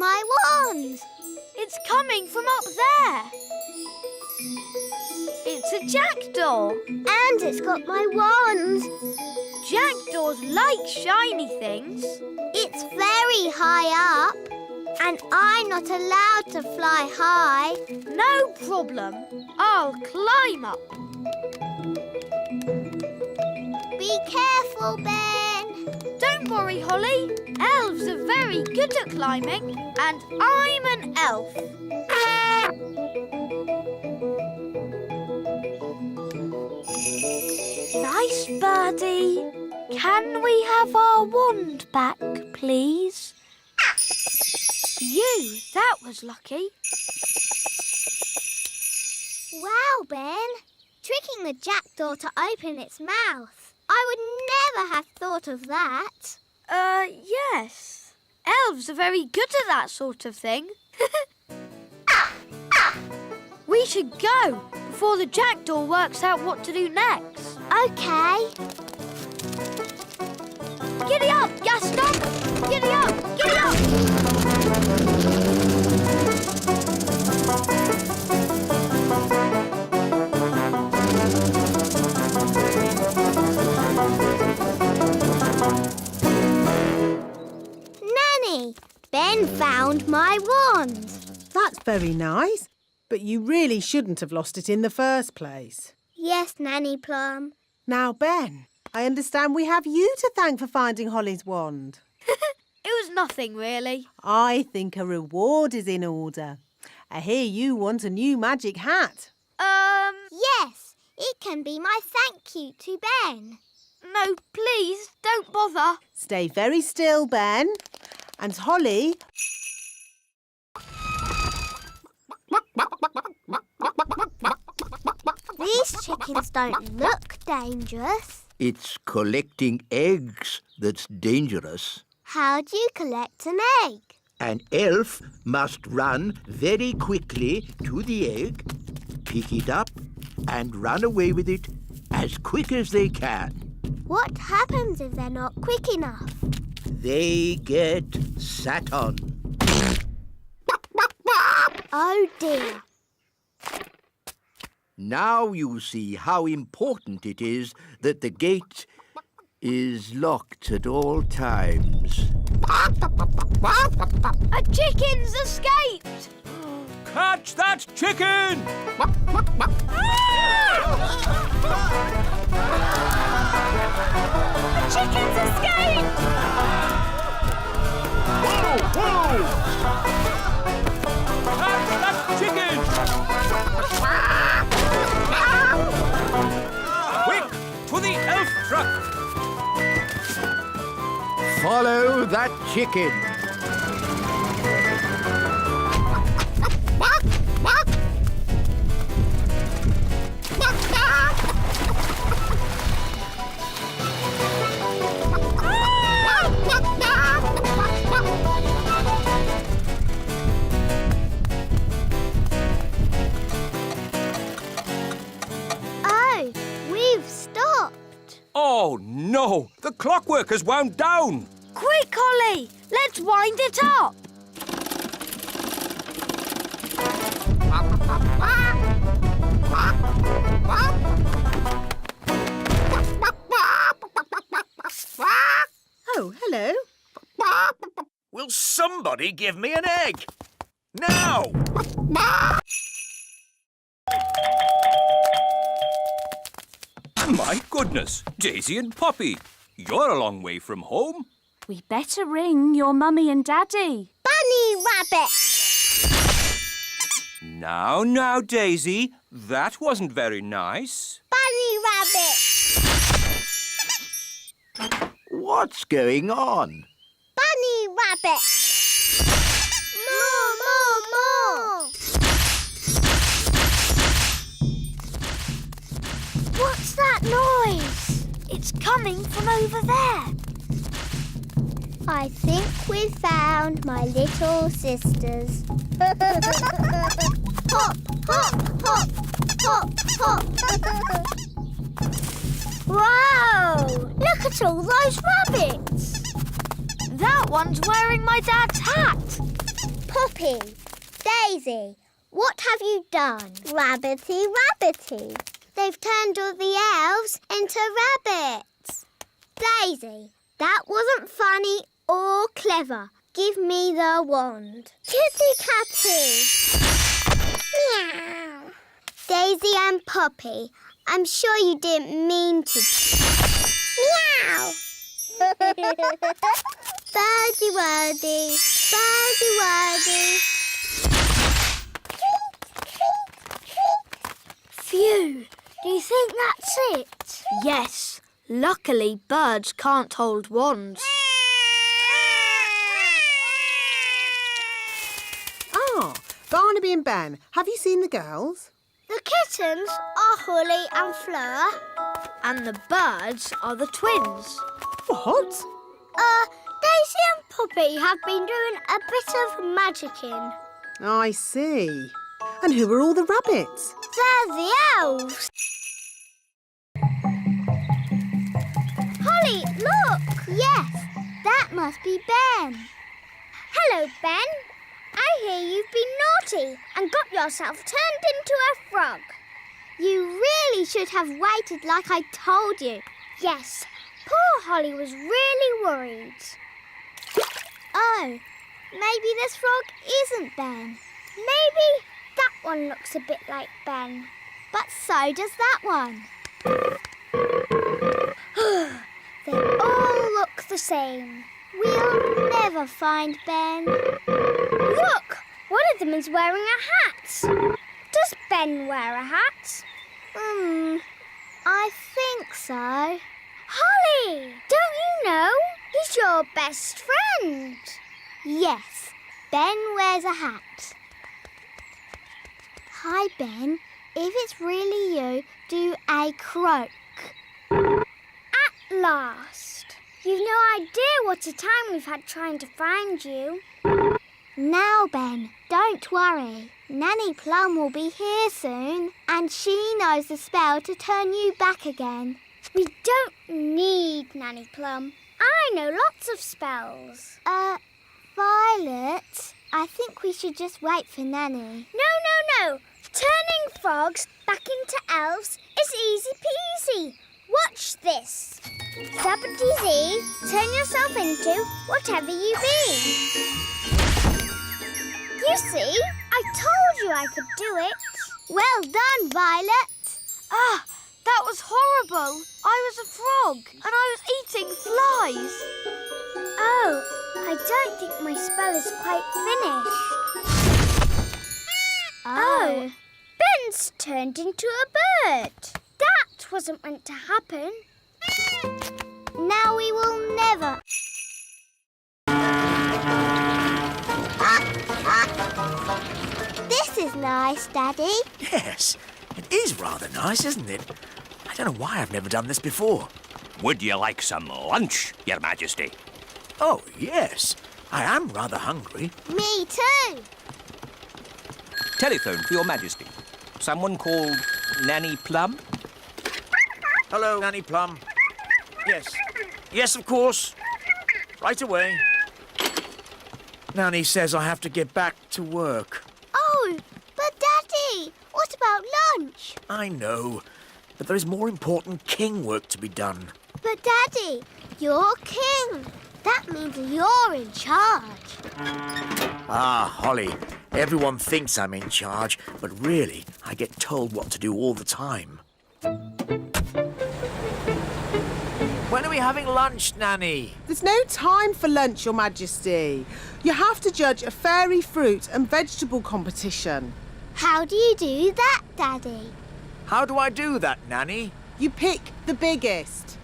my wand. It's coming from up there. It's a jackdaw. And it's got my wand. Jackdaws like shiny things. It's very high up. And I'm not allowed to fly high. No problem. I'll climb up. Be careful, Ben. Don't worry, Holly. Elves are very good at climbing, and I'm an elf. Nice birdie. Can we have our wand back, please? That was lucky. Wow, Ben. Tricking the jackdaw to open its mouth. I would never have thought of that. Yes. Elves are very good at that sort of thing. We should go before the jackdaw works out what to do next. OK. Giddy up, Gaston! Giddy up! Giddy up! Nanny, Ben found my wand. That's very nice, but you really shouldn't have lost it in the first place. Yes, Nanny Plum. Now, Ben, I understand we have you to thank for finding Holly's wand. It was nothing, really. I think a reward is in order. I hear you want a new magic hat. Yes, it can be my thank you to Ben. No, please, don't bother. Stay very still, Ben. And Holly... These chickens don't look dangerous. It's collecting eggs that's dangerous. How do you collect an egg? An elf must run very quickly to the egg, pick it up and run away with it as quick as they can. What happens if they're not quick enough? They get sat on. Oh dear. Now you see how important it is that the gate is locked at all times. A chicken's escaped! Catch that chicken! The chicken's escaped! Whoa, whoa! Catch that chicken! Quick, to the elf truck! Follow that chicken. Oh, we've stopped. Oh, no! The clockwork has wound down! Quick, Holly! Let's wind it up! Oh, hello. Will somebody give me an egg? Now! My goodness, Daisy and Poppy, you're a long way from home. We better ring your mummy and daddy. Bunny Rabbit! Now, Daisy, that wasn't very nice. Bunny Rabbit! What's going on? Bunny Rabbit! More, more, more! What's that noise? It's coming from over there. I think we've found my little sisters. Hop, hop, hop, hop, hop. Wow! Look at all those rabbits. That one's wearing my dad's hat. Poppy, Daisy, what have you done? Rabbity, rabbity. They've turned all the elves into rabbits. Daisy, that wasn't funny or clever. Give me the wand. Kitty catty. Meow. Daisy and Poppy, I'm sure you didn't mean to. Meow. Birdie wordy, birdie wordy. Phew! Do you think that's it? Yes. Luckily, birds can't hold wands. Ah, Barnaby and Ben, have you seen the girls? The kittens are Holly and Fleur. And the birds are the twins. What? Daisy and Poppy have been doing a bit of magicking. I see. And who are all the rabbits? They're the elves. Holly, look! Yes, that must be Ben. Hello, Ben. I hear you've been naughty and got yourself turned into a frog. You really should have waited like I told you. Yes, poor Holly was really worried. Oh, maybe this frog isn't Ben. Maybe that one looks a bit like Ben. But so does that one. They all look the same. We'll never find Ben. Look! One of them is wearing a hat. Does Ben wear a hat? I think so. Holly! Don't you know? He's your best friend. Yes, Ben wears a hat. Hi, Ben. If it's really you, do a croak. At last. You've no idea what a time we've had trying to find you. Now, Ben, don't worry. Nanny Plum will be here soon, and she knows the spell to turn you back again. We don't need Nanny Plum. I know lots of spells. Violet, I think we should just wait for Nanny. No. Turning frogs back into elves is easy peasy. Watch this. Zappity-zee, turn yourself into whatever you be. You see, I told you I could do it. Well done, Violet. Ah, that was horrible. I was a frog and I was eating flies. Oh, I don't think my spell is quite finished. Oh, Ben's turned into a bird. That wasn't meant to happen. Now we will never... This is nice, Daddy. Yes, it is rather nice, isn't it? I don't know why I've never done this before. Would you like some lunch, Your Majesty? Oh, yes. I am rather hungry. Me too. Telephone for Your Majesty. Someone called Nanny Plum? Hello, Nanny Plum. Yes. Yes, of course. Right away. Nanny says I have to get back to work. Oh, but Daddy, what about lunch? I know, but there is more important king work to be done. But Daddy, you're king. That means you're in charge. Ah, Holly, everyone thinks I'm in charge, but really, I get told what to do all the time. When are we having lunch, Nanny? There's no time for lunch, Your Majesty. You have to judge a fairy fruit and vegetable competition. How do you do that, Daddy? How do I do that, Nanny? You pick the biggest.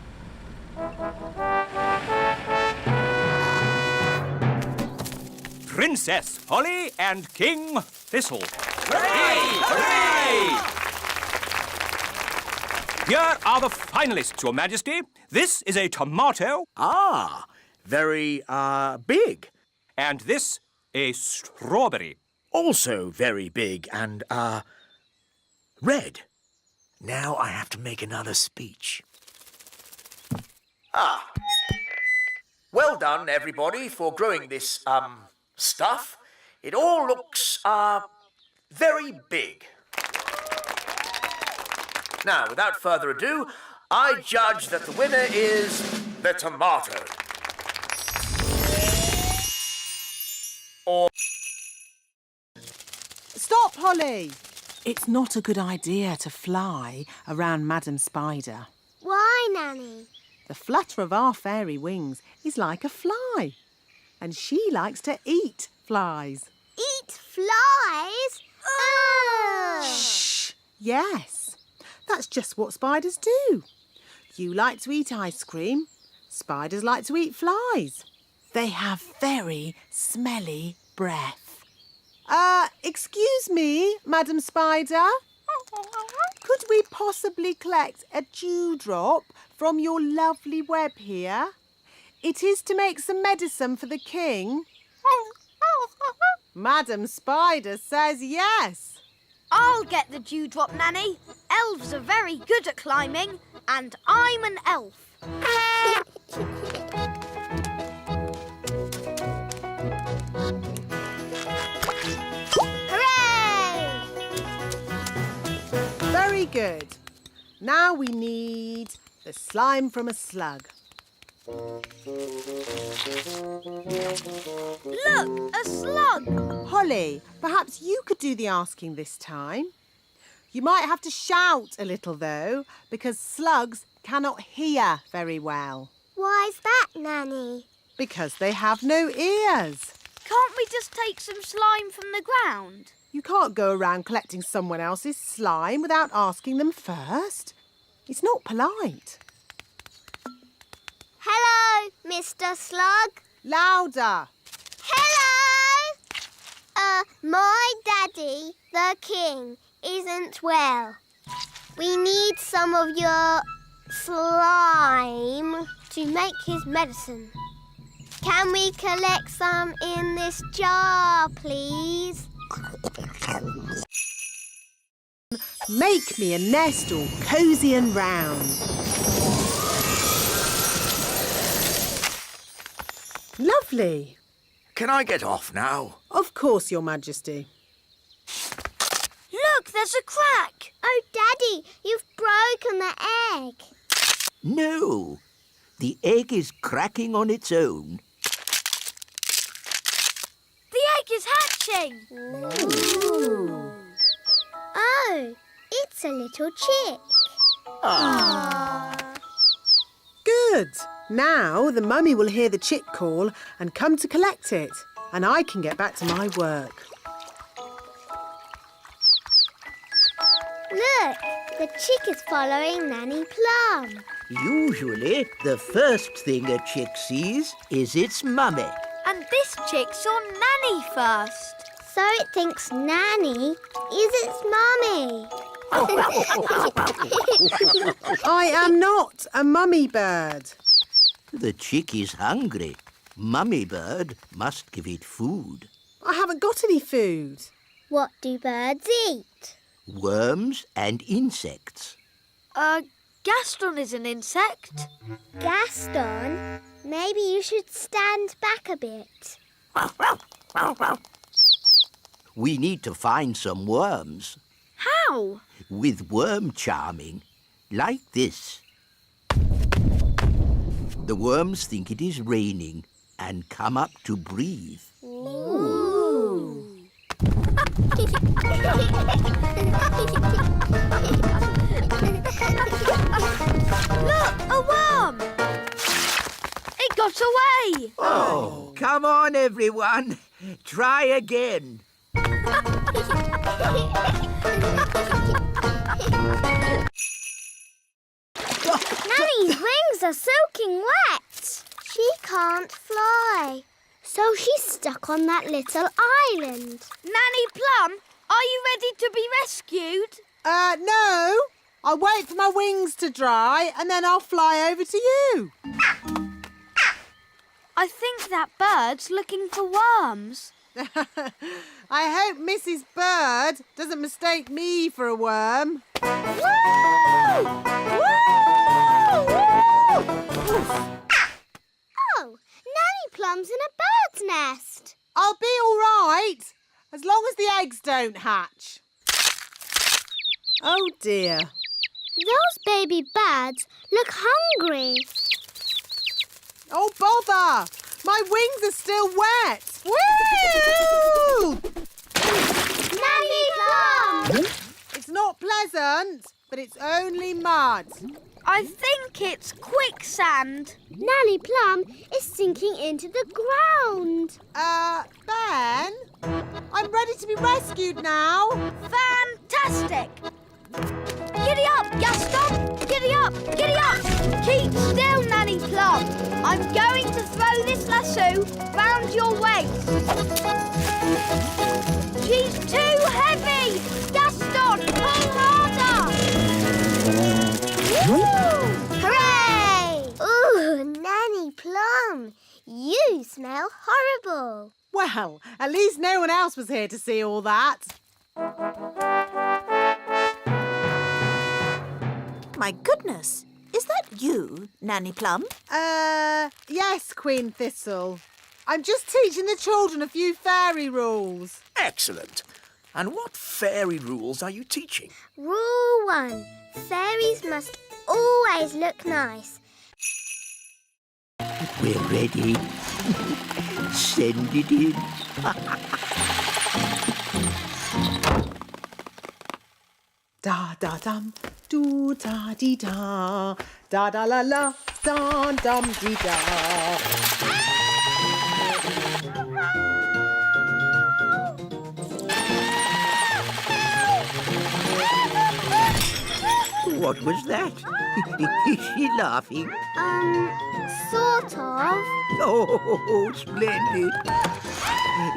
Princess Holly and King Thistle. Hooray! Here are the finalists, Your Majesty. This is a tomato, Ah, very, big. and this a strawberry. Also very big and, red. Now I have to make another speech. Ah. Well done, everybody, for growing this, stuff. It all looks, very big. Now, without further ado, I judge that the winner is the tomato. Stop, Holly! It's not a good idea to fly around Madam Spider. Why, Nanny? The flutter of our fairy wings is like a fly. And she likes to eat flies. Eat flies? Ugh! Shh! Yes, that's just what spiders do. You like to eat ice cream. Spiders like to eat flies. They have very smelly breath. Excuse me, Madam Spider. Could we possibly collect a dewdrop from your lovely web here? It is to make some medicine for the king. Madam Spider says yes. I'll get the dewdrop, Nanny. Elves are very good at climbing, and I'm an elf. Hooray! Very good. Now we need the slime from a slug. Look, a slug. Holly, perhaps you could do the asking this time. You might have to shout a little, though, because slugs cannot hear very well. Why's that, Nanny? Because they have no ears. Can't we just take some slime from the ground? You can't go around collecting someone else's slime without asking them first. It's not polite. Hello, Mr. Slug. Louder. Hello! My daddy, the king, isn't well. We need some of your slime to make his medicine. Can we collect some in this jar, please? Make me a nest all cosy and round. Lovely. Can I get off now? Of course, Your Majesty. Look, there's a crack. Oh, Daddy, you've broken the egg. No, the egg is cracking on its own. The egg is hatching. Oh, it's a little chick. Good. Now the mummy will hear the chick call and come to collect it, and I can get back to my work. Look, the chick is following Nanny Plum. Usually, the first thing a chick sees is its mummy. And this chick saw Nanny first. So it thinks Nanny is its mummy. I am not a mummy bird. The chick is hungry. Mummy bird must give it food. I haven't got any food. What do birds eat? Worms and insects. Gaston is an insect. Gaston, maybe you should stand back a bit. We need to find some worms. How? With worm charming, like this. The worms think it is raining and come up to breathe. Look, a worm. It got away. Oh, come on, everyone. Try again. Nanny's wings are soaking wet. She can't fly. So she's stuck on that little island. Nanny Plum, are you ready to be rescued? No. I'll wait for my wings to dry and then I'll fly over to you. I think that bird's looking for worms. I hope Mrs. Bird doesn't mistake me for a worm. Woo! Oh, Nanny Plum's in a bird's nest. I'll be all right, as long as the eggs don't hatch. Oh dear. Those baby birds look hungry. Oh bother! My wings are still wet. Woo! Nanny Plum! It's not pleasant, but it's only mud. I think it's quicksand. Nanny Plum is sinking into the ground. Ben? I'm ready to be rescued now. Fantastic! Giddy up, Gaston! Giddy up! Giddy up! Keep still, Nanny Plum. I'm going to throw this lasso round your waist. She's too heavy! Gaston, pull harder! Hooray! Ooh, Nanny Plum, you smell horrible. Well, at least no one else was here to see all that. My goodness, is that you, Nanny Plum? Yes, Queen Thistle. I'm just teaching the children a few fairy rules. Excellent. And what fairy rules are you teaching? Rule 1. Fairies must always look nice. We're ready. Send it in. Da da dum, do da dee da, da da la la, da dum dee da. What was that? Is she laughing? Sort of. Oh, splendid.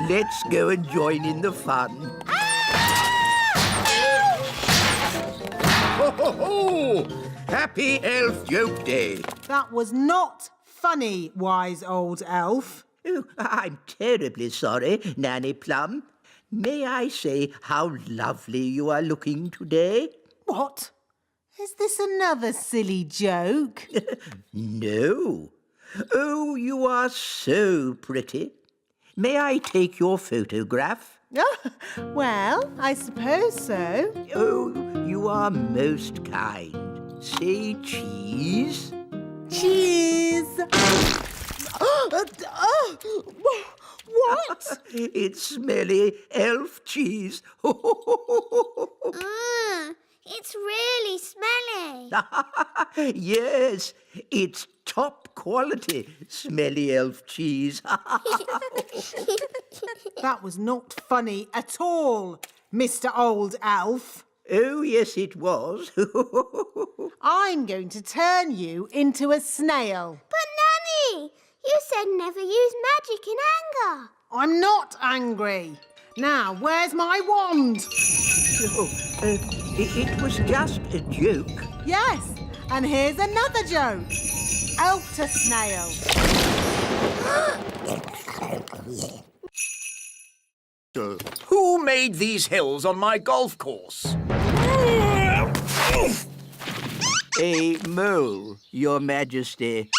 Let's go and join in the fun. Ho, ho, ho! Happy Elf Joke Day. That was not funny, wise old elf. Oh, I'm terribly sorry, Nanny Plum. May I say how lovely you are looking today? What? Is this another silly joke? No. Oh, you are so pretty. May I take your photograph? Well, I suppose so. Oh, you are most kind. Say cheese. Cheese! What? It's smelly elf cheese. It's really smelly. Yes, it's top quality smelly elf cheese. That was not funny at all, Mr. Old Elf. Oh, yes, it was. I'm going to turn you into a snail. But Nanny, you said never use magic in anger. I'm not angry. Now, where's my wand? It was just a joke. Yes, and here's another joke. Elf to snail. Who made these hills on my golf course? A mole, Your Majesty.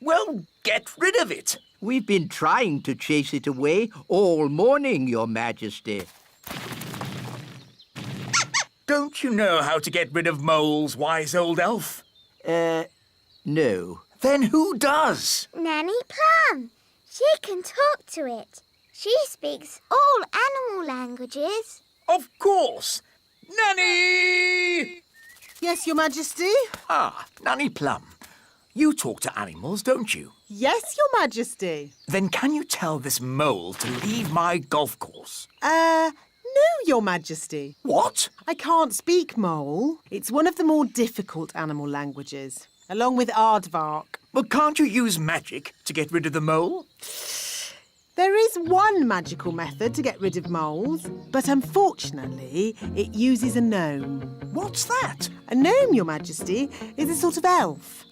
Well, get rid of it. We've been trying to chase it away all morning, Your Majesty. Don't you know how to get rid of moles, wise old elf? No. Then who does? Nanny Plum. She can talk to it. She speaks all animal languages. Of course. Nanny! Yes, Your Majesty? Ah, Nanny Plum. You talk to animals, don't you? Yes, Your Majesty. Then can you tell this mole to leave my golf course? No, Your Majesty. What? I can't speak mole. It's one of the more difficult animal languages, along with aardvark. But can't you use magic to get rid of the mole? There is one magical method to get rid of moles, but unfortunately, it uses a gnome. What's that? A gnome, Your Majesty, is a sort of elf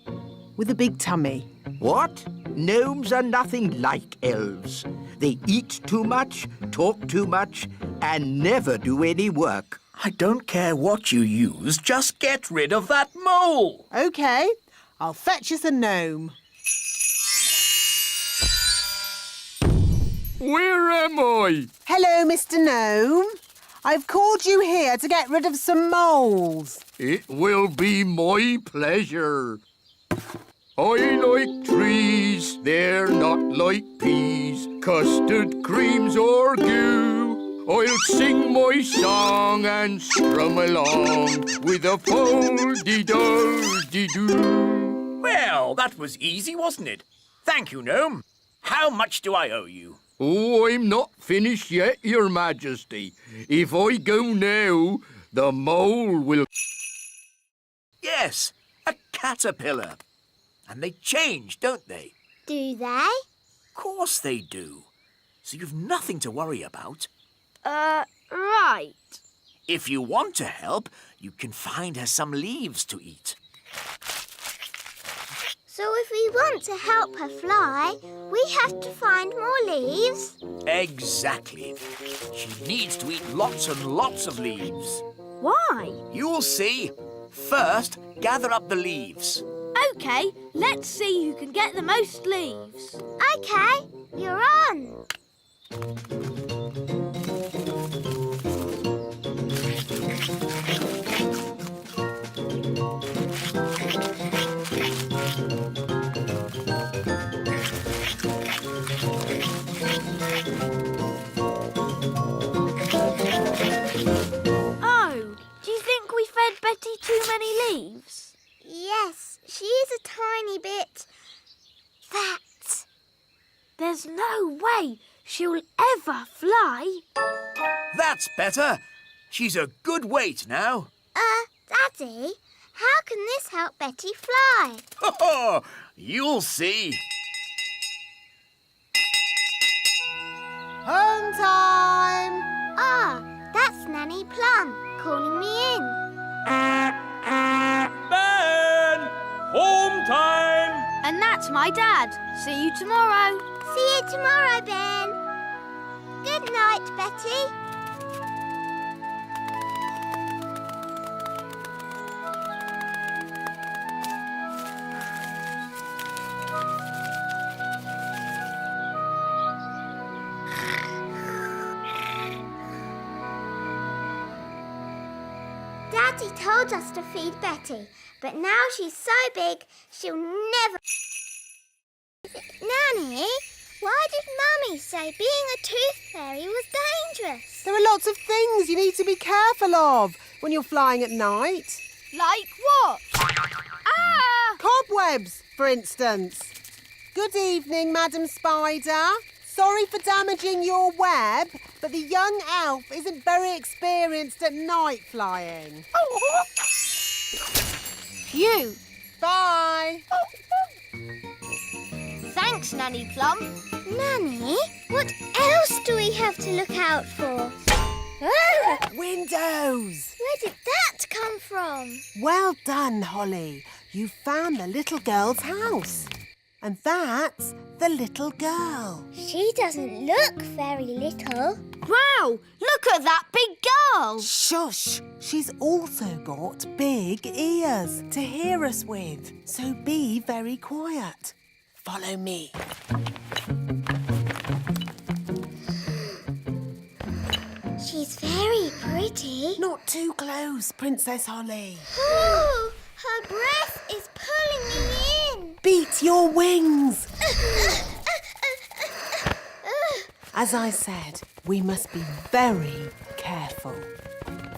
with a big tummy. What? Gnomes are nothing like elves. They eat too much, talk too much, and never do any work. I don't care what you use, just get rid of that mole. OK, I'll fetch us a gnome. Where am I? Hello, Mr. Gnome. I've called you here to get rid of some moles. It will be my pleasure. I like trees, they're not like peas, custard creams or goo. I'll sing my song and strum along with a fol-de-dol-de-doo. Well, that was easy, wasn't it? Thank you, Gnome. How much do I owe you? Oh, I'm not finished yet, Your Majesty. If I go now, the mole will... Yes, a caterpillar. And they change, don't they? Do they? Of course they do. So you've nothing to worry about. Right. If you want to help, you can find her some leaves to eat. So if we want to help her fly, we have to find more leaves? Exactly. She needs to eat lots and lots of leaves. Why? You'll see. First, gather up the leaves. OK, let's see who can get the most leaves. OK, you're on. Oh, do you think we fed Betty too many leaves? Yes, she is a tiny bit fat. There's no way she'll ever fly. That's better. She's a good weight now. Daddy, how can this help Betty fly? Oh, you'll see. Home time! Ah, that's Nanny Plum calling me in. Ben! Home time! And that's my dad. See you tomorrow. See you tomorrow, Ben. Good night, Betty. Daddy told us to feed Betty, but now she's so big, she'll never... Nanny, why did Mummy say being a tooth fairy was dangerous? There are lots of things you need to be careful of when you're flying at night. Like what? Ah! Cobwebs, for instance. Good evening, Madam Spider. Sorry for damaging your web, but the young elf isn't very experienced at night flying. Phew. Bye. Thanks, Nanny Plum. Nanny, what else do we have to look out for? Ah, Windows. where did that come from? Well done, Holly. You found the little girl's house. And that's the little girl. She doesn't look very little. Wow, look at that big girl. Shush! She's also got big ears to hear us with. So be very quiet. Follow me. She's very pretty. Not too close, Princess Holly. Oh, her breath is pulling me in. Beat your wings. As I said, we must be very careful.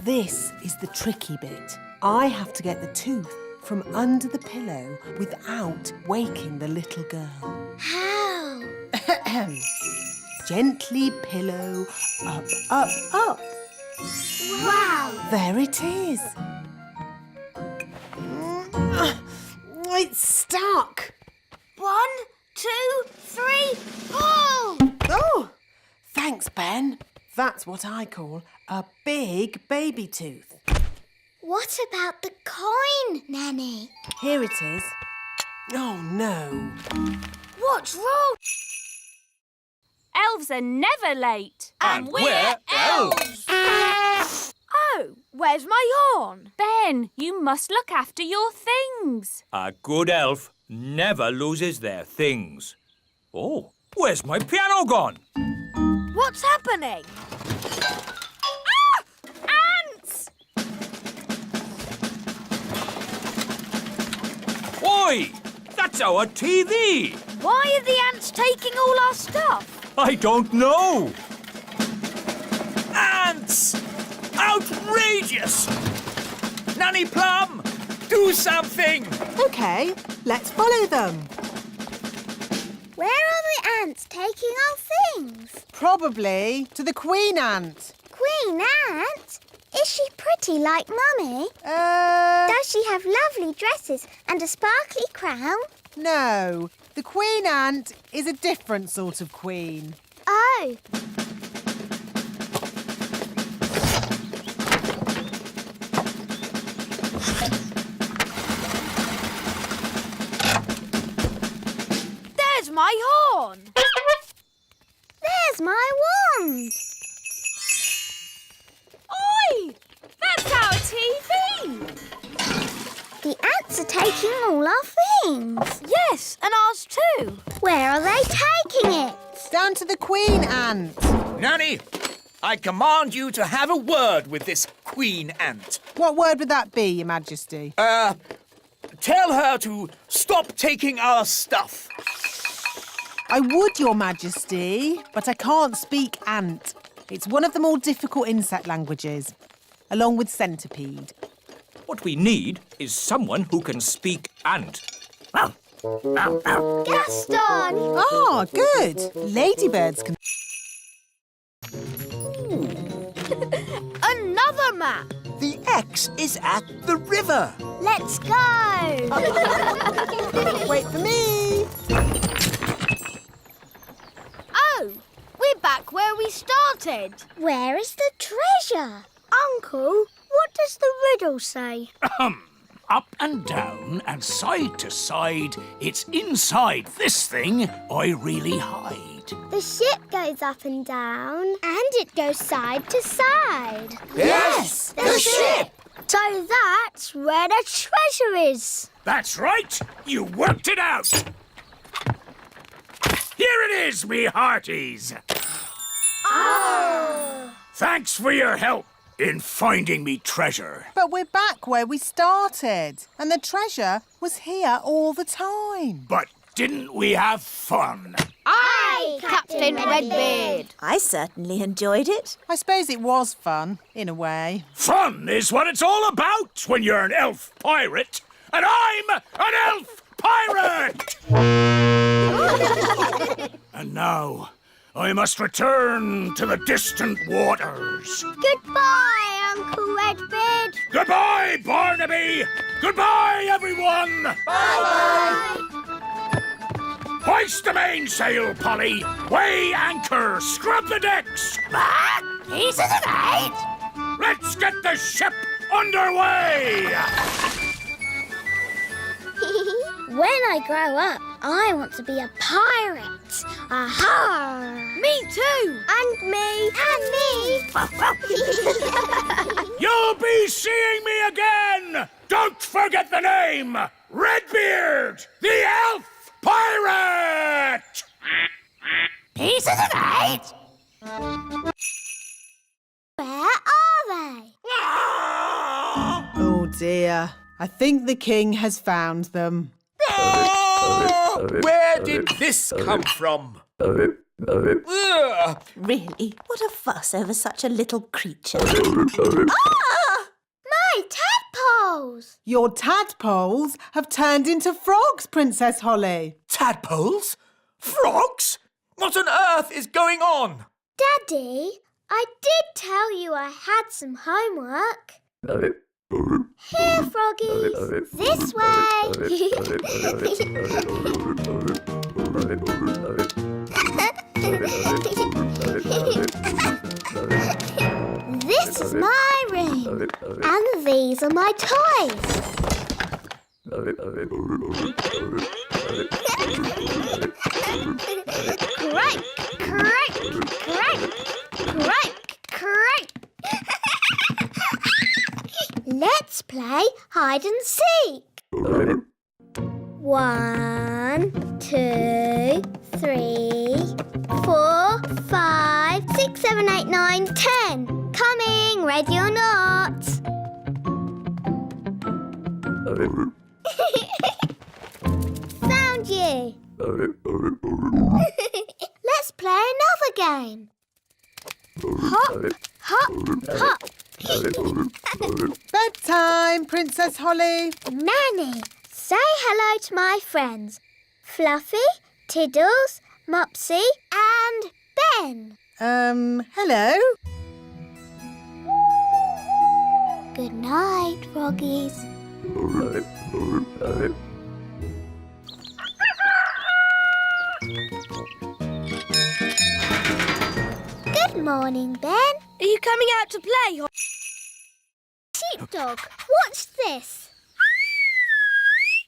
This is the tricky bit. I have to get the tooth from under the pillow without waking the little girl. How? Gently pillow, up, up, up. Wow. There it is. It's stuck. 1, 2, 3, pull! Oh, thanks, Ben. That's what I call a big baby tooth. What about the coin, Nanny? Here it is. Oh, no. What's wrong? Elves are never late. And we're elves! Oh, where's my horn? Ben, you must look after your things. A good elf never loses their things. Oh, where's my piano gone? What's happening? Ants! Oi! That's our TV! Why are the ants taking all our stuff? I don't know! Ants! Outrageous! Nanny Plum, do something! OK, let's follow them. Where are the ants taking our things? Probably to the queen ant. Queen Ant? Is she pretty like Mummy? Uh, Does she have lovely dresses and a sparkly crown? no. The queen ant is a different sort of queen. Oh, There's my horn. there's my wand. Oi! That's our TV! The ants are taking all our things. Yes, and ours too. Where are they taking it? Down to the queen ant. Nanny, I command you to have a word with this queen ant. What word would that be, Your Majesty? Tell her to stop taking our stuff. I would, Your Majesty, but I can't speak ant. It's one of the more difficult insect languages, along with centipede. What we need is someone who can speak ant. Gaston! Ah, good. Ladybirds can... Another map. The X is at the river. Let's go! Wait for me. Oh, we're back where we started. Where is the treasure? Uncle, what does the riddle say? Up and down and side to side, it's inside this thing I really hide. The ship goes up and down. And it goes side to side. Yes, the ship! So that's where the treasure is. That's right, you worked it out. Here it is, me hearties. Oh! Thanks for your help in finding me treasure. But we're back where we started, and the treasure was here all the time. But didn't we have fun? Aye, Captain Redbeard. I certainly enjoyed it. I suppose it was fun, in a way. Fun is what it's all about when you're an elf pirate, and I'm an elf pirate! And now, I must return to the distant waters. Goodbye, Uncle Redbeard. Goodbye, Barnaby! Goodbye, everyone! Bye-bye. Hoist the mainsail, Polly! Weigh anchor! Scrub the decks! He's in the night. Let's get the ship underway! When I grow up, I want to be a pirate. Aha! Me too. And me. And me. You'll be seeing me again! Don't forget the name! Redbeard, the elf pirate! He's in the night. Where are they? Oh, dear. I think the king has found them. Oh, where did this come from? Ugh. Really? What a fuss over such a little creature. My tadpoles. Your tadpoles have turned into frogs, Princess Holly. Tadpoles? Frogs? What on earth is going on? Daddy, I did tell you I had some homework. Here, froggies. This way. This is my room. And these are my toys. Crank, crank, crank, crank, crank. Let's play hide and seek. 1, 2, 3, 4, 5, 6, 6, 7, 8, 9, 10. Coming, ready or not. Found you. Let's play another game. Hop, hop, hop. Bedtime, Princess Holly. Nanny, say hello to my friends. Fluffy, Tiddles, Mopsy and Ben. Hello? Good night, Froggies. Good morning, Ben. Are you coming out to play? Sheepdog, watch this.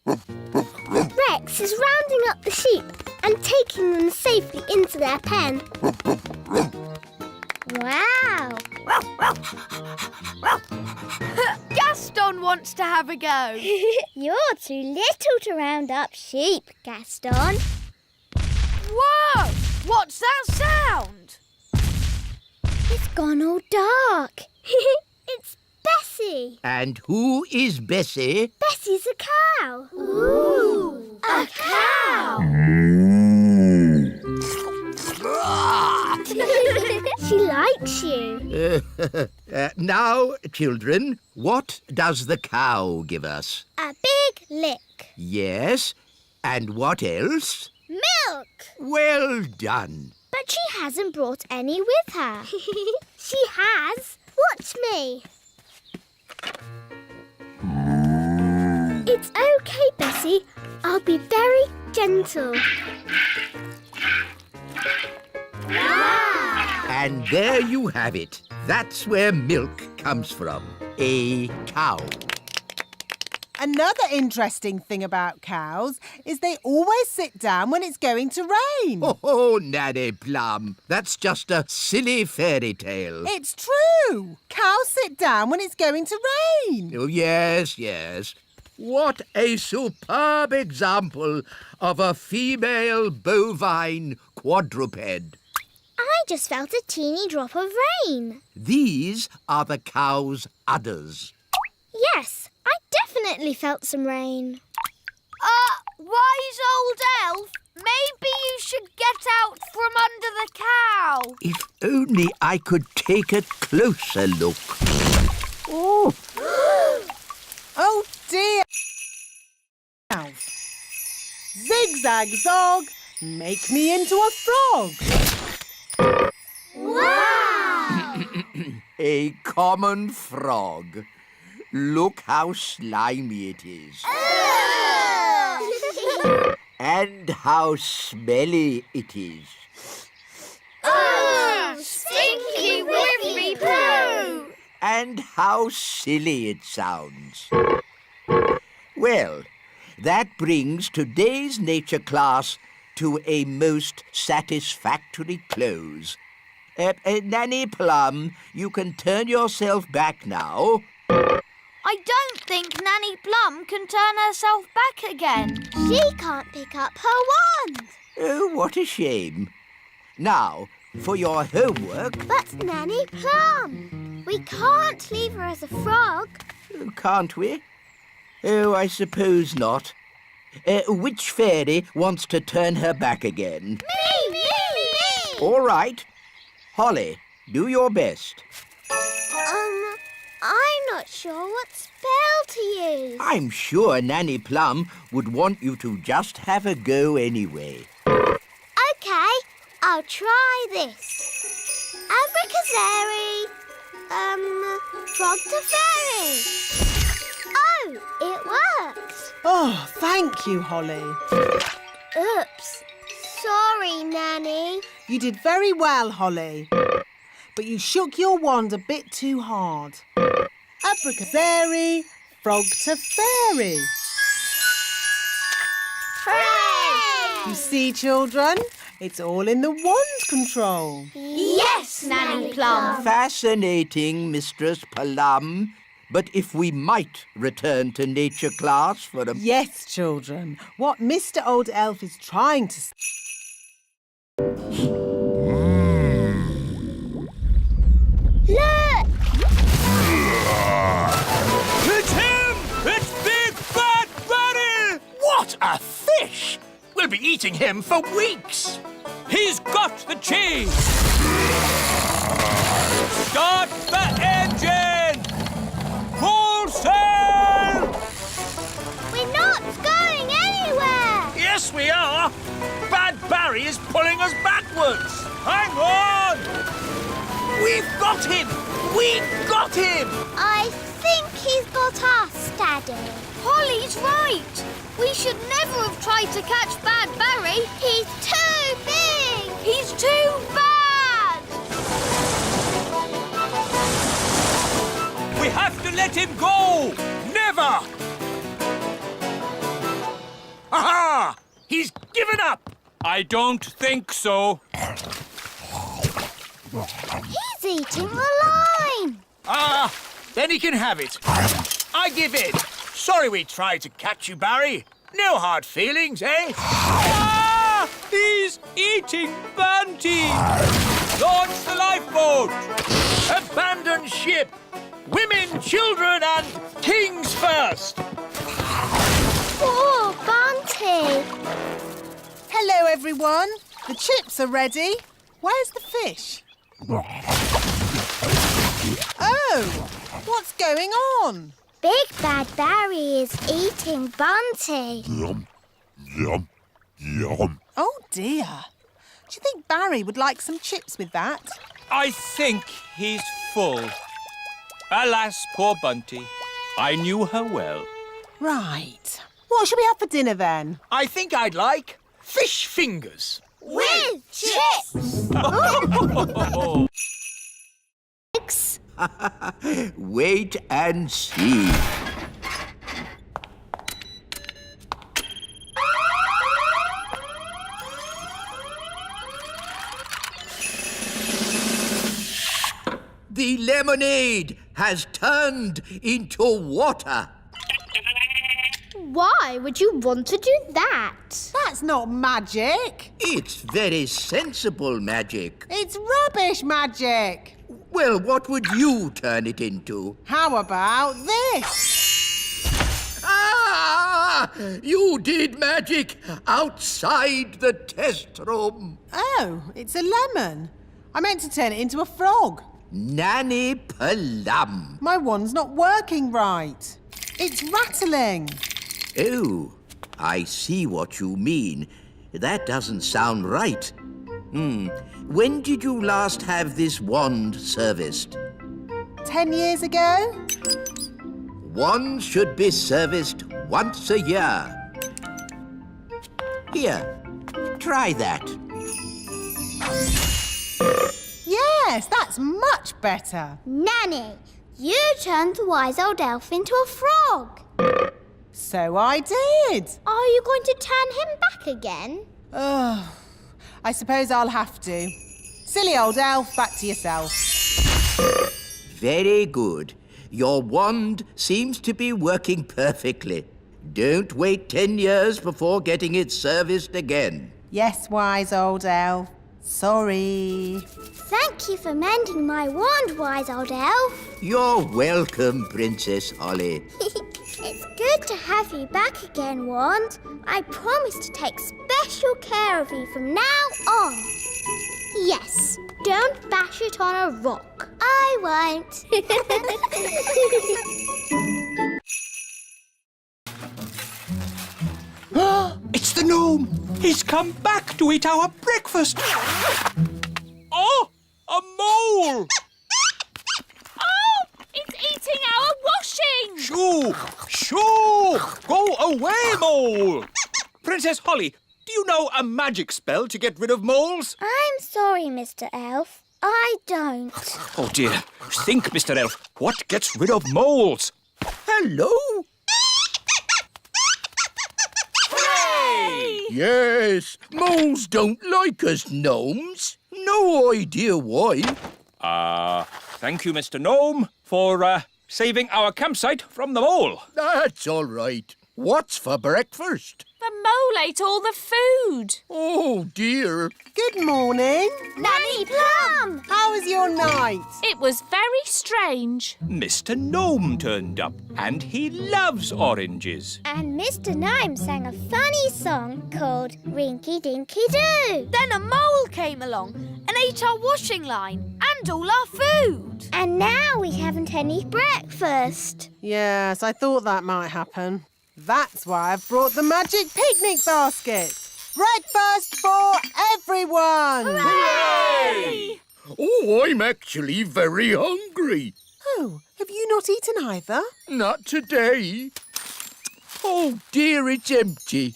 Rex is rounding up the sheep and taking them safely into their pen. Wow! Gaston wants to have a go. You're too little to round up sheep, Gaston. Whoa! What's that sound? It's gone all dark. It's Bessie. And who is Bessie? Bessie's a cow. Ooh! A cow! She likes you. Now, children, what does the cow give us? A big lick. Yes, and what else? Milk. Well done. But she hasn't brought any with her. She has. Watch me. It's okay, Bessie. I'll be very gentle. Wow! And there you have it. That's where milk comes from. A cow. Another interesting thing about cows is they always sit down when it's going to rain. Oh, Nanny Plum, that's just a silly fairy tale. It's true. Cows sit down when it's going to rain. Oh, yes, yes. What a superb example of a female bovine quadruped. I just felt a teeny drop of rain. These are the cow's udders. Yes, I definitely felt some rain. Wise old elf, maybe you should get out from under the cow. If only I could take a closer look. Oh, Oh, dear. Zigzag zog, make me into a frog. Wow! a common frog. Look how slimy it is. And how smelly it is. Stinky whiffy poo! And how silly it sounds. Well, that brings today's nature class to a most satisfactory close. Nanny Plum, you can turn yourself back now. I don't think Nanny Plum can turn herself back again. She can't pick up her wand. Oh, what a shame. Now, for your homework... But Nanny Plum, we can't leave her as a frog. Can't we? Oh, I suppose not. Which fairy wants to turn her back again? Me! All right. Holly, do your best. I'm not sure what spell to use. I'm sure Nanny Plum would want you to just have a go anyway. OK, I'll try this. Abracazary, frog to fairy. Oh, it works. Oh, thank you, Holly. Oops. Sorry, Nanny. You did very well, Holly. But you shook your wand a bit too hard. Abracazary, frog to fairy. Hooray! You see, children, it's all in the wand control. Yes, Nanny Plum. Fascinating, Mistress Plum. But if we might return to nature class for a... Yes, children, what Mr. Old Elf is trying to say... eating him for weeks. He's got the cheese! Start the engine! Full sail! We're not going anywhere! Yes, we are. Bad Barry is pulling us backwards. Hang on! We've got him! We've got him! I think he's got us, Daddy. Holly's right. We should never have tried to catch Bad Barry. He's too big! He's too bad. We have to let him go! Never! Aha! He's given up! I don't think so. He's eating the line! Ah, then he can have it. I give in. Sorry we tried to catch you, Barry. No hard feelings, eh? Ah! He's eating Bunty! Launch the lifeboat! Abandon ship! Women, children and kings first! Poor Bunty! Hello, everyone. The chips are ready. Where's the fish? Oh, what's going on? Big Bad Barry is eating Bunty. Yum, yum, yum. Oh, dear. Do you think Barry would like some chips with that? I think he's full. Alas, poor Bunty. I knew her well. Right. What shall we have for dinner, then? I think I'd like fish fingers. With chips! Wait and see. The lemonade has turned into water. Why would you want to do that? That's not magic. It's very sensible magic. It's rubbish magic. Well, what would you turn it into? How about this? Ah! You did magic outside the test room. Oh, it's a lemon. I meant to turn it into a frog. Nanny Plum. My wand's not working right. It's rattling. Oh, I see what you mean. That doesn't sound right. When did you last have this wand serviced? 10 years ago? Wands should be serviced once a year. Here, try that. Yes, that's much better. Nanny, you turned the wise old elf into a frog. So I did. Are you going to turn him back again? Oh, I suppose I'll have to. Silly old elf, back to yourself. Very good. Your wand seems to be working perfectly. Don't wait 10 years before getting it serviced again. Yes, wise old elf. Sorry. Thank you for mending my wand, wise old elf. You're welcome, Princess Holly. It's good to have you back again, Wand. I promise to take special care of you from now on. Yes, don't bash it on a rock. I won't. It's the gnome! He's come back to eat our breakfast! Oh! A mole! Oh, it's eating our washing! Shoo! Shoo! Go away, mole! Princess Holly, do you know a magic spell to get rid of moles? I'm sorry, Mr. Elf. I don't. Oh, dear. Think, Mr. Elf. What gets rid of moles? Hello? Yes, moles don't like us gnomes. No idea why. Thank you, Mr. Gnome, for saving our campsite from the mole. That's all right. What's for breakfast? The mole ate all the food. Oh, dear. Good morning. Nanny Plum! How was your night? It was very strange. Mr. Gnome turned up, and he loves oranges. And Mr. Gnome sang a funny song called Rinky Dinky Doo. Then a mole came along and ate our washing line and all our food. And now we haven't any breakfast. Yes, I thought that might happen. That's why I've brought the magic picnic basket. Breakfast for everyone! Hooray! Oh, I'm actually very hungry. Oh, have you not eaten either? Not today. Oh, dear, it's empty.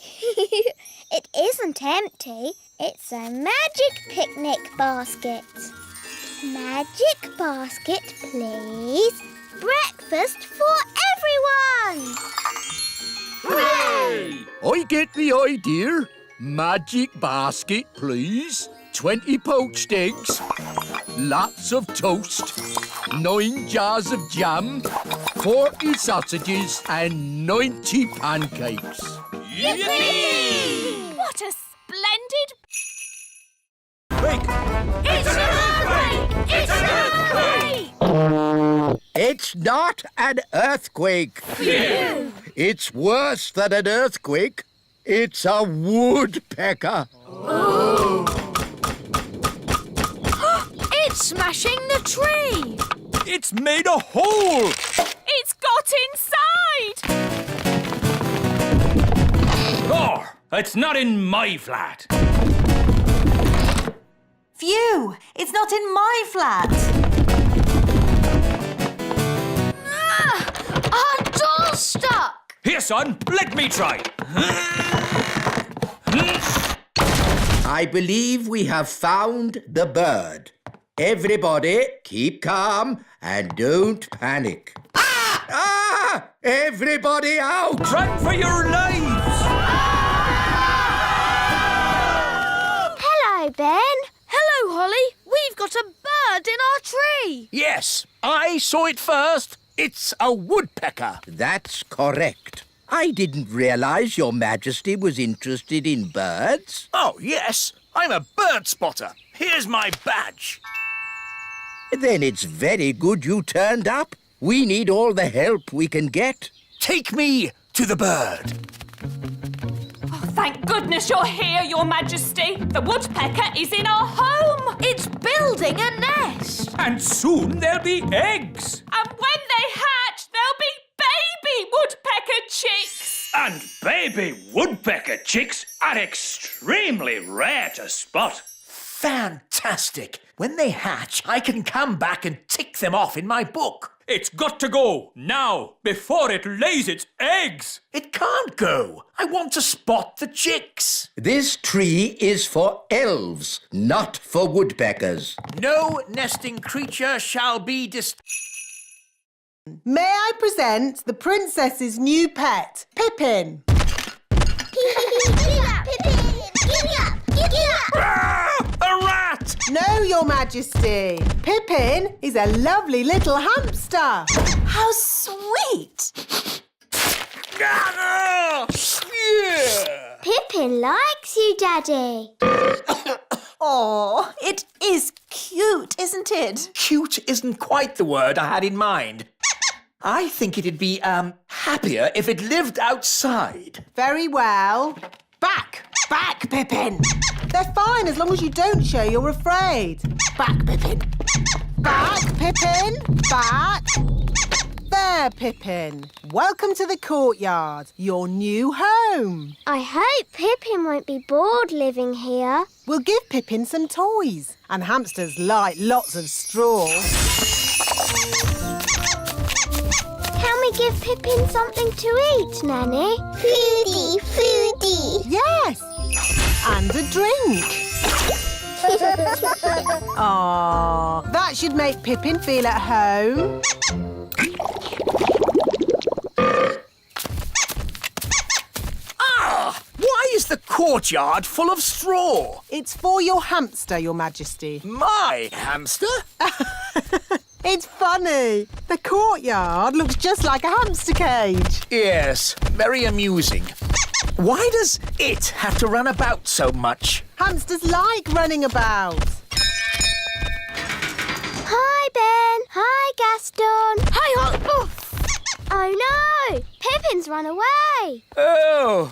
It isn't empty. It's a magic picnic basket. Magic basket, please. Breakfast for everyone! Hooray! I get the idea. Magic basket, please. 20 poached eggs, lots of toast, 9 jars of jam, 40 sausages and 90 pancakes. Yippee! What a splendid... Wake! It's an earthquake! It's an earthquake! It's not an earthquake. Phew! It's worse than an earthquake. It's a woodpecker. It's smashing the tree. It's made a hole! It's got inside! Oh, it's not in my flat. Phew! It's not in my flat. Our door's stuck. Here, son, let me try. I believe we have found the bird. Everybody, keep calm and don't panic. Ah! Ah! Everybody out! Run for your lives! Hello, Ben. Hello, Holly. We've got a bird in our tree. Yes, I saw it first. It's a woodpecker. That's correct. I didn't realize Your Majesty was interested in birds. Oh, yes, I'm a bird spotter. Here's my badge. Then it's very good you turned up. We need all the help we can get. Take me to the bird. Oh, thank goodness you're here, Your Majesty. The woodpecker is in our home. It's building a nest. And soon there'll be eggs. And when they hatch, there'll be baby woodpecker chicks. And baby woodpecker chicks are extremely rare to spot. Fantastic. When they hatch, I can come back and tick them off in my book. It's got to go now, before it lays its eggs. It can't go. I want to spot the chicks. This tree is for elves, not for woodpeckers. No nesting creature shall be May I present the princess's new pet, Pippin? Giddy up, Pippin! Giddy up! Giddy up! Ah, a rat! No, Your Majesty. Pippin is a lovely little hamster. How sweet! Ah, yeah. Pippin likes you, Daddy. Oh, it is cute, isn't it? Cute isn't quite the word I had in mind. I think it'd be, happier if it lived outside. Very well. Back, Pippin. They're fine as long as you don't show you're afraid. Back, Pippin. Back, Pippin. Back. There, Pippin. Welcome to the courtyard, your new home. I hope Pippin won't be bored living here. We'll give Pippin some toys, and hamsters like lots of straw. Can we give Pippin something to eat, Nanny? Foodie, foodie. Yes, and a drink. Aww, that should make Pippin feel at home. Ah! Why is the courtyard full of straw? It's for your hamster, Your Majesty. My hamster? It's funny. The courtyard looks just like a hamster cage. Yes, very amusing. Why does it have to run about so much? Hamsters like running about. Hi, Ben. Hi, Gaston. Hi, Holly. Oh, Oh, no. Pippin's run away. Oh,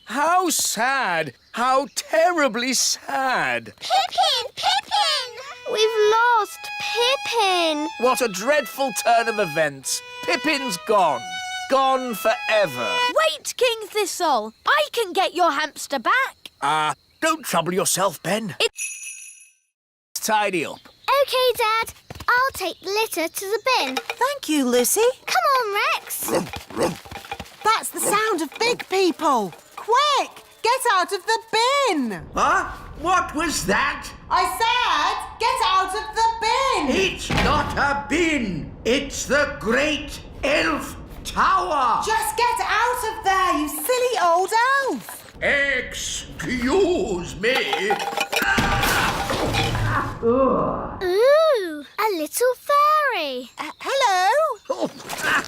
how sad. How terribly sad. Pippin! Pippin! We've lost Pippin. What a dreadful turn of events. Pippin's gone. Gone forever. wait, King Thistle. I can get your hamster back. Don't trouble yourself, Ben. It's tidy up. OK, Dad. I'll take the litter to the bin. Thank you, Lucy. Come on, Rex. That's the sound of big people. Quick, get out of the bin. Huh? What was that? I said, get out of the bin. It's not a bin. It's the Great Elf Tower. Just get out of there, you silly old elf. Excuse me. Ooh, a little fairy. Hello.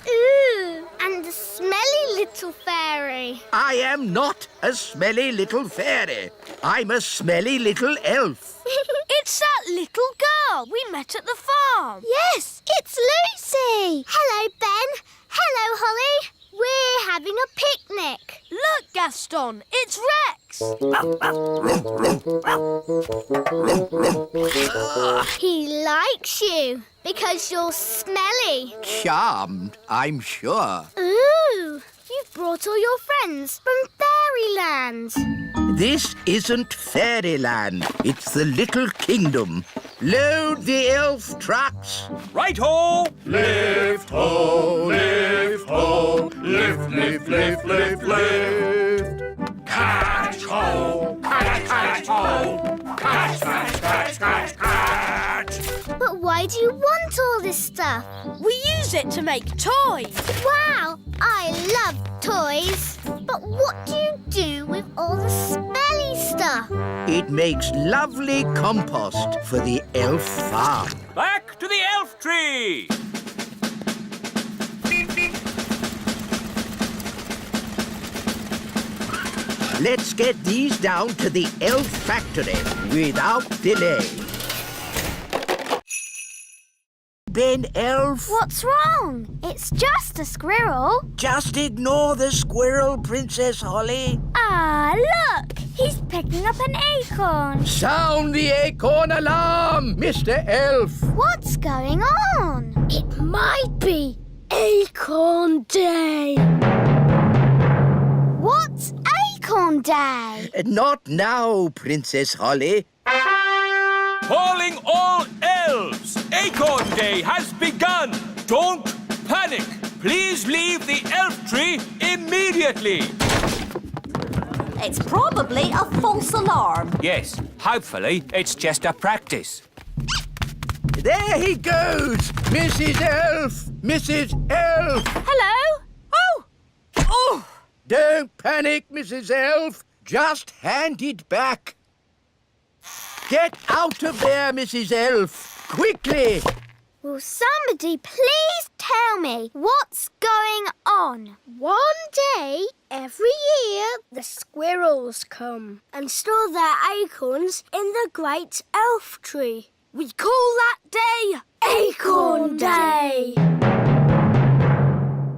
Ooh, and a smelly little fairy. I am not a smelly little fairy. I'm a smelly little elf. It's that little girl we met at the farm. Yes, it's Lucy. Hello, Ben. Hello, Holly. We're having a picnic. Look, Gaston, it's Rex. He likes you because you're smelly. Charmed, I'm sure. Ooh, you've brought all your friends from Fairyland. This isn't fairyland. It's the little kingdom. Load the elf trucks. Right-ho! Lift ho, lift ho, lift, lift, lift, lift, lift. Catch ho, catch ho, catch, catch, catch, catch, catch. But why do you want all this stuff? We use it to make toys. Wow, I love toys. But what do you do with all the smelly stuff? It makes lovely compost for the elf farm. Back to the elf tree! Let's get these down to the elf factory without delay. Ben Elf, What's wrong? It's just a squirrel. just ignore the squirrel, Princess Holly. Ah, look! He's picking up an acorn. Sound the acorn alarm, Mr. Elf. What's going on? It might be Acorn Day. What's Acorn Day? Not now, Princess Holly. Calling all elves! Acorn Day has begun! Don't panic! Please leave the elf tree immediately! It's probably a false alarm. Yes, hopefully it's just a practice. There he goes! Mrs. Elf! Mrs. Elf! Hello? Oh! Don't panic, Mrs. Elf. Just hand it back. Get out of there, Mrs. Elf. Quickly! Will somebody please tell me what's going on? One day, every year, the squirrels come and store their acorns in the great elf tree. We call that day Acorn Day!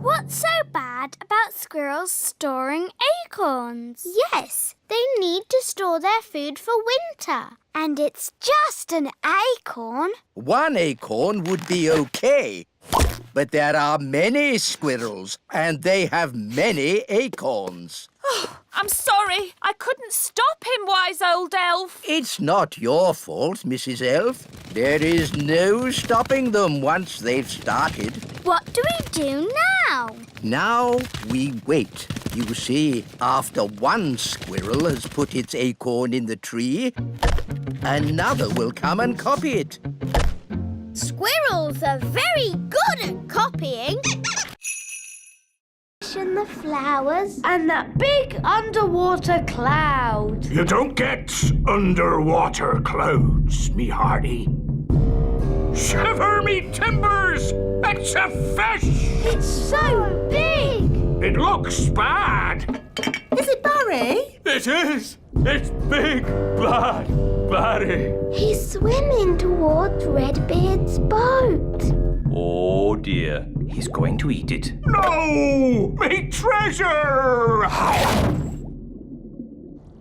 What's so bad about squirrels storing acorns? Yes, they need to store their food for winter. And it's just an acorn. One acorn would be okay. But there are many squirrels, and they have many acorns. I'm sorry. I couldn't stop him, wise old elf. It's not your fault, Mrs. Elf. There is no stopping them once they've started. What do we do now? Now we wait. You see, after one squirrel has put its acorn in the tree, another will come and copy it. Squirrels are very good at copying. And the flowers. and that big underwater cloud. You don't get underwater clouds, me hearty. Shiver me timbers! It's a fish! It's so big. It looks bad. Is it Barry? It is! It's Big Bad Barry! He's swimming towards Redbeard's boat. Oh dear, he's going to eat it. No! Me treasure!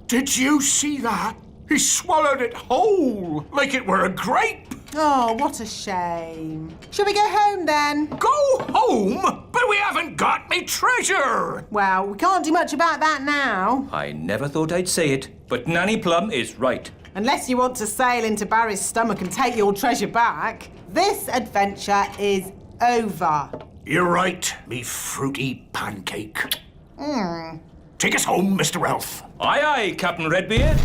Did you see that? He swallowed it whole, like it were a grape. Oh, what a shame. Shall we go home then? Go home? But we haven't got me treasure! Well, we can't do much about that now. I never thought I'd say it, but Nanny Plum is right. Unless you want to sail into Barry's stomach and take your treasure back, this adventure is over. You're right, me fruity pancake. Take us home, Mr. Elf. Aye, aye, Captain Redbeard.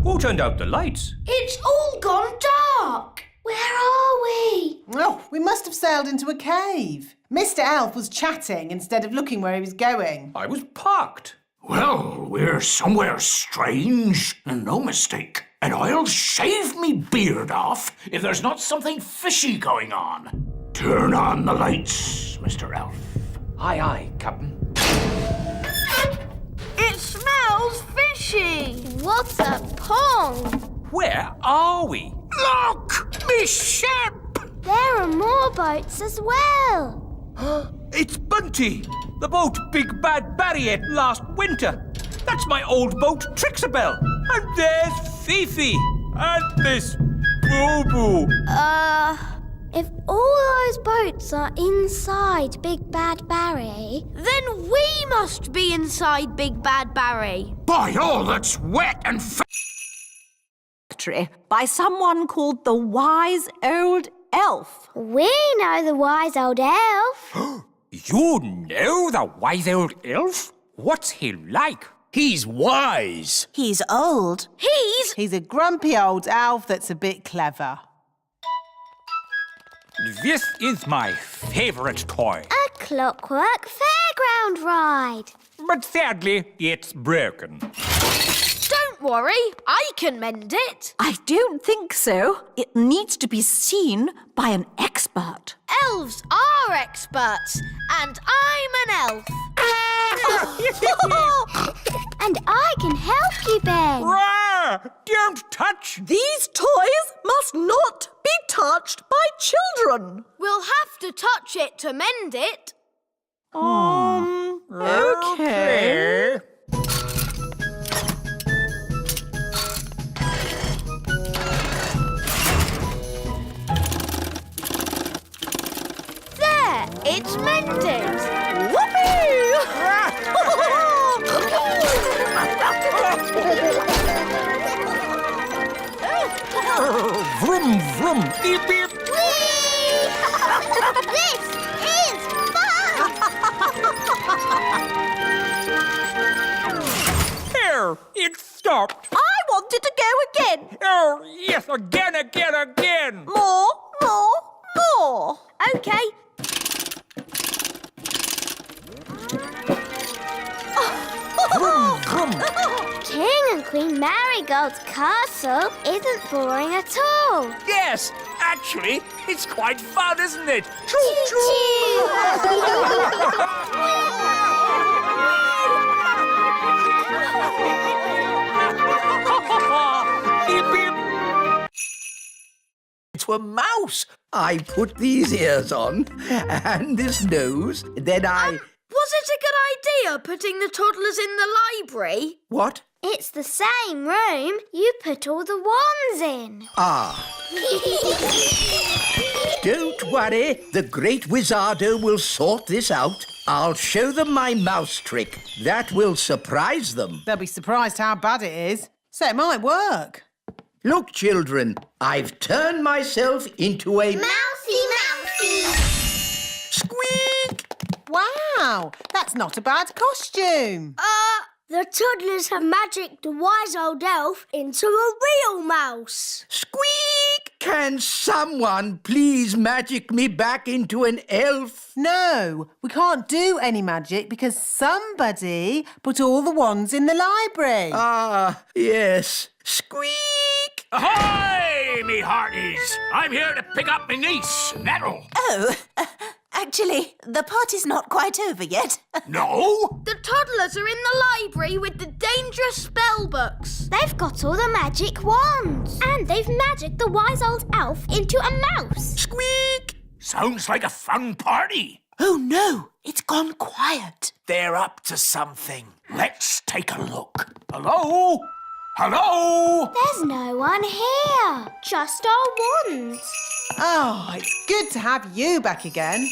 Who turned out the lights? It's all gone dark. Where are we? Oh, we must have sailed into a cave. Mr. Elf was chatting instead of looking where he was going. I was parked. Well, we're somewhere strange, and no mistake. And I'll shave me beard off if there's not something fishy going on. Turn on the lights, Mr. Elf. Aye, aye, Captain. It smells fishy. What a pong! Where are we? Look! Me ship! There are more boats as well. It's Bunty, the boat Big Bad Barry ate last winter. That's my old boat, Trixabel. And there's Fifi. And Miss Boo-Boo. If all those boats are inside Big Bad Barry, Then we must be inside Big Bad Barry. By all that's wet and By someone called the Wise Old Elf. we know the wise old elf. You know the wise old elf? What's he like? He's wise. He's old. He's a grumpy old elf that's a bit clever. This is my favorite toy. A clockwork fairground ride. But sadly, it's broken. Don't worry, I can mend it. I don't think so. It needs to be seen by an expert. Elves are experts, and I'm an elf. And I can help you, Ben. Rah! Don't touch! These toys must not be touched by children. We'll have to touch it to mend it. Okay. There, it's mended. Vroom, vroom, beep, beep. This is fun! There, it stopped. I wanted to go again. Oh, yes, again. More. Okay, Vroom, vroom. King and Queen Marigold's castle isn't boring at all. Yes, actually, it's quite fun, isn't it? Beep, beep. To a mouse. I put these ears on and this nose. Then I... was it a good idea putting the toddlers in the library? What? It's the same room you put all the wands in. Ah. Don't worry. The great Wizardo will sort this out. I'll show them my mouse trick. That will surprise them. They'll be surprised how bad it is. So it might work. Look, children, I've turned myself into a... Mousy! Squeak! Wow, that's not a bad costume. The toddlers have magicked the wise old elf into a real mouse. Squeak! Can someone please magic me back into an elf? No, we can't do any magic because somebody put all the wands in the library. Ah, yes. Squeak! Ahoy, me hearties! I'm here to pick up me niece, Nettle. Oh, Actually, the party's not quite over yet. No? The toddlers are in the library with the dangerous spell books. They've got all the magic wands. And they've magicked the wise old elf into a mouse. Squeak! Sounds like a fun party. Oh no, it's gone quiet. They're up to something. Let's take a look. Hello? Hello? There's no one here. Just our wands. Oh, it's good to have you back again.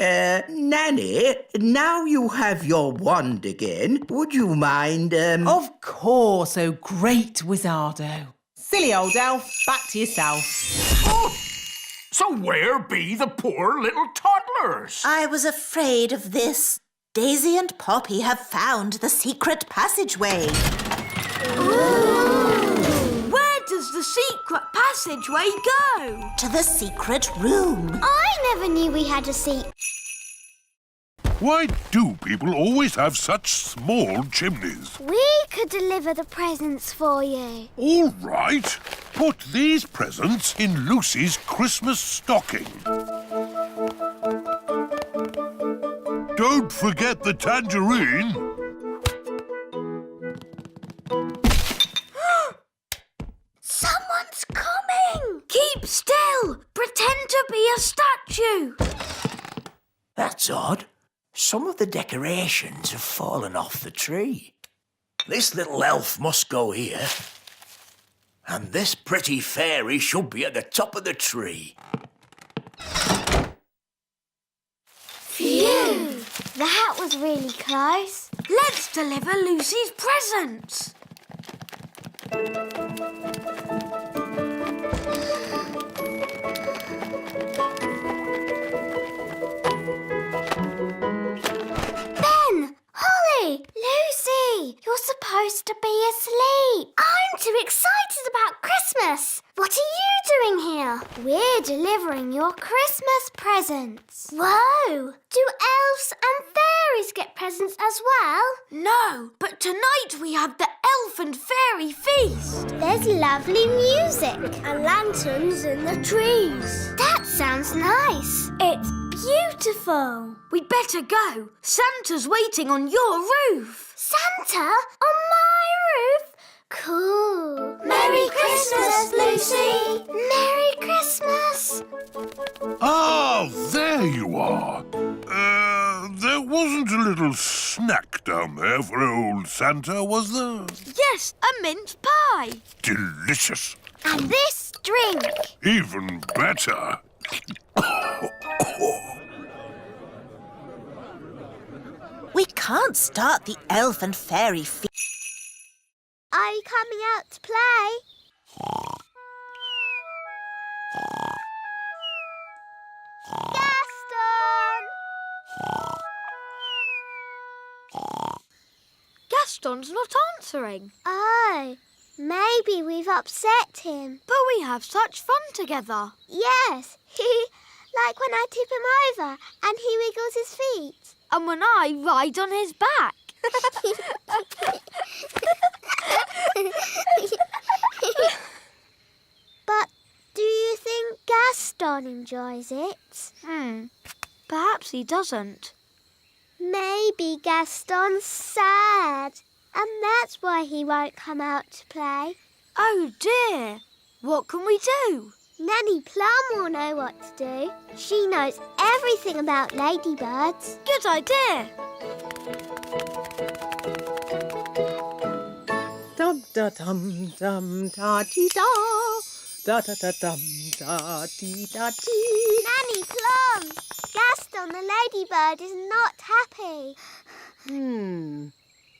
Nanny, now you have your wand again. Would you mind, Of course, oh great Wizardo. Silly old elf, back to yourself. Oh, so where be the poor little toddlers? I was afraid of this. Daisy and Poppy have found the secret passageway. Where does the secret passageway go? To the secret room. I never knew we had a seat. Why do people always have such small chimneys? We could deliver the presents for you. All right. Put these presents in Lucy's Christmas stocking. Don't forget the tangerine. Someone's coming. Keep still. Pretend to be a statue. That's odd. Some of the decorations have fallen off the tree. This little elf must go here. And this pretty fairy should be at the top of the tree. Phew! That was really close. Let's deliver Lucy's presents. Ben! Holly! Lucy! You're supposed to be asleep. I'm too excited about Christmas. What are you doing here? We're delivering your Christmas presents. Whoa! Do elves and fairies get presents as well? No, but tonight we have the elf and fairy feast. There's lovely music. And lanterns in the trees. That sounds nice. It's beautiful. We'd better go. Santa's waiting on your roof. Santa on my roof? Cool. Merry Christmas, Lucy. Merry Christmas. Ah, there you are. There wasn't a little snack down there for old Santa, was there? Yes, a mince pie. Delicious. And this drink. Even better. We can't start the elf and fairy feast. Are you coming out to play? Gaston! Gaston's not answering. Oh, maybe we've upset him. But we have such fun together. Yes, like when I tip him over and he wiggles his feet. And when I ride on his back. But do you think Gaston enjoys it? Perhaps he doesn't. Maybe Gaston's sad, and that's why he won't come out to play. Oh dear. What can we do? Nanny Plum will know what to do. She knows everything about ladybirds. Good idea. Dum da dum dum da dee da. Da da da dum da dee da dee. Nanny Plum! Gaston the ladybird is not happy.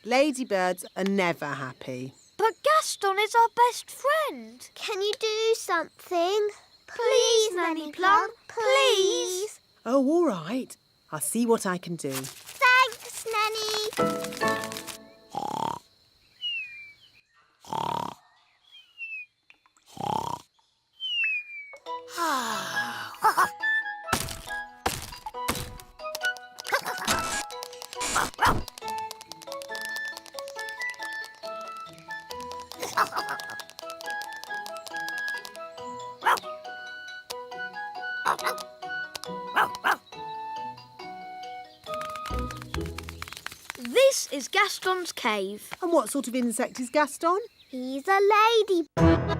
Ladybirds are never happy. But Gaston is our best friend. Can you do something? Please, Nanny Plum, please. Oh, all right. I'll see what I can do. Thanks, Nanny. This is Gaston's cave. And what sort of insect is Gaston? He's a ladybug.